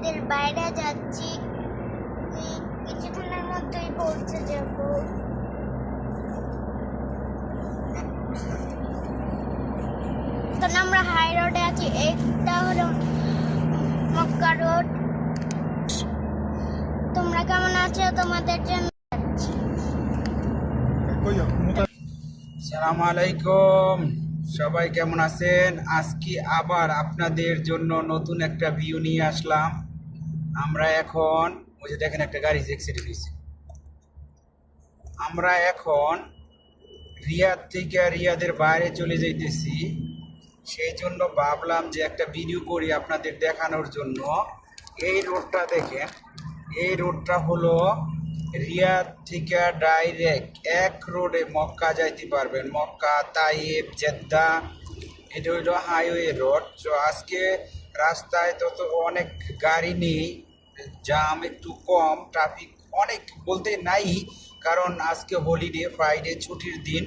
রিয়াদের বাইরে যাচ্ছি, কিছুক্ষণের মধ্যেই পৌঁছে যাব। কারণ আমরা হাই রোডে আছি, একটা হলো মক্কা রোড। তোমরা কেমন আছো? তোমাদের জন্য যাচ্ছি। আসসালামু আলাইকুম, সবাই কেমন আছেন? আজকে আবার আপনাদের জন্য নতুন একটা ভিউ নিয়ে আসলাম। আমরা এখন ওই যে দেখেন একটা গাড়ি অ্যাক্সিডেন্ট হয়েছে। আমরা এখন রিয়াদ থেকে রিয়াদের বাইরে চলে যাইতেছি, সেই জন্য ভাবলাম যে একটা ভিডিও করি আপনাদের দেখানোর জন্য। এই রোডটা দেখেন, এই রোডটা হলো রিয়াদ থেকে ডাইরেক্ট এক রোডে মক্কা যাইতে পারবেন, মক্কা, তাইয়েব, জেদ্দা। এটা হইলো হাইওয়ে রোড। তো আজকে রাস্তায় তত অনেক গাড়ি নেই, জাম একটু কম, ট্রাফিক অনেক বলতে নাই, কারণ আজকে হলিডে, ফ্রাইডে, ছুটির দিন।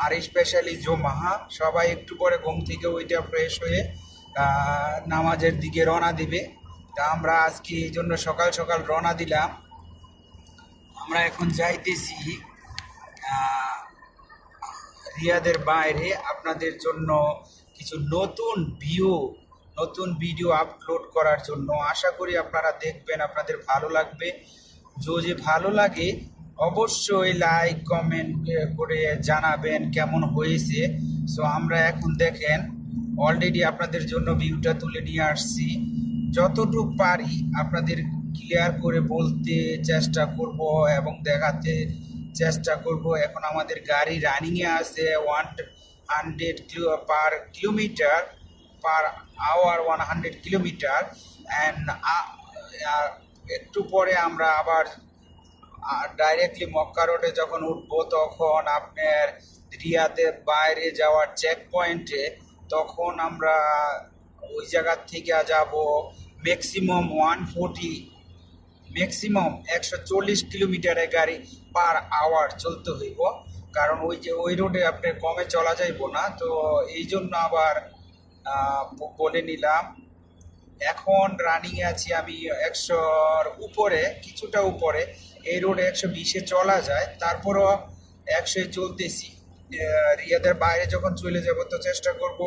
আর স্পেশালি জুমা, সবাই একটু পরে ঘুম থেকে ওইটা ফ্রেশ হয়ে নামাজের দিকে রওনা দিবে। তা আমরা আজকে এই জন্য সকাল সকাল রওনা দিলাম। আমরা এখন যাইতেছি রিয়াদের বাইরে আপনাদের জন্য কিছু নতুন ভিডিও আপলোড করার জন্য। আশা করি আপনারা দেখবেন, আপনাদের ভালো লাগবে। যদি ভালো লাগে অবশ্যই লাইক কমেন্ট করে জানাবেন কেমন হয়েছে। সো আমরা এখন দেখেন অলরেডি আপনাদের জন্য ভিউটা তুলে নিয়ে আসছি। যতটুকু পারি আপনাদের ক্লিয়ার করে বলতে চেষ্টা করব এবং দেখাতে চেষ্টা করব। এখন আমাদের গাড়ি রানিংয়ে আছে 100 per kilometre per hour, 100 kilometre. And একটু পরে আমরা আবার ডাইরেক্টলি মক্কা রোডে যখন উঠবো, তখন আপনার রিয়াদের বাইরে যাওয়ার চেক পয়েন্টে, তখন আমরা ওই জায়গার থেকে যাব ম্যাক্সিমাম 140 কিলোমিটারের গাড়ি পার আওয়ার চলতে হইব, কারণ ওই রোডে আপনি কমে চলা যাইব না। তো এই জন্য আবার বলে নিলাম। এখন রানিংয়ে আছি আমি 100-র উপরে, কিছুটা উপরে। এই রোডে 120-এ চলা যায়, তারপরও 100-এ চলতেছি। রিয়াদের বাইরে যখন চলে যাব তো চেষ্টা করব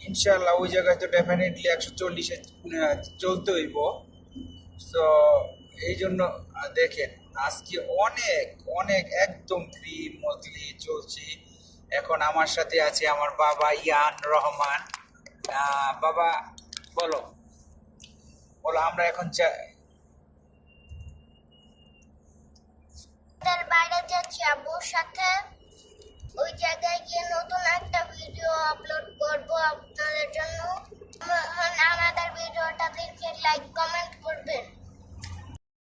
ইনশাল্লাহ ওই জায়গায় তো ডেফিনেটলি 140-এ চলতে হইব। তো এই জন্য দেখেন আজকে অনেক অনেক একদম ফ্রি মতলি চলছি। এখন আমার সাথে আছে আমার বাবা ইয়ান রহমান। বাবা বলো বলো, আমরা এখন বাইরে যাচ্ছি আব্বুর সাথে। ওই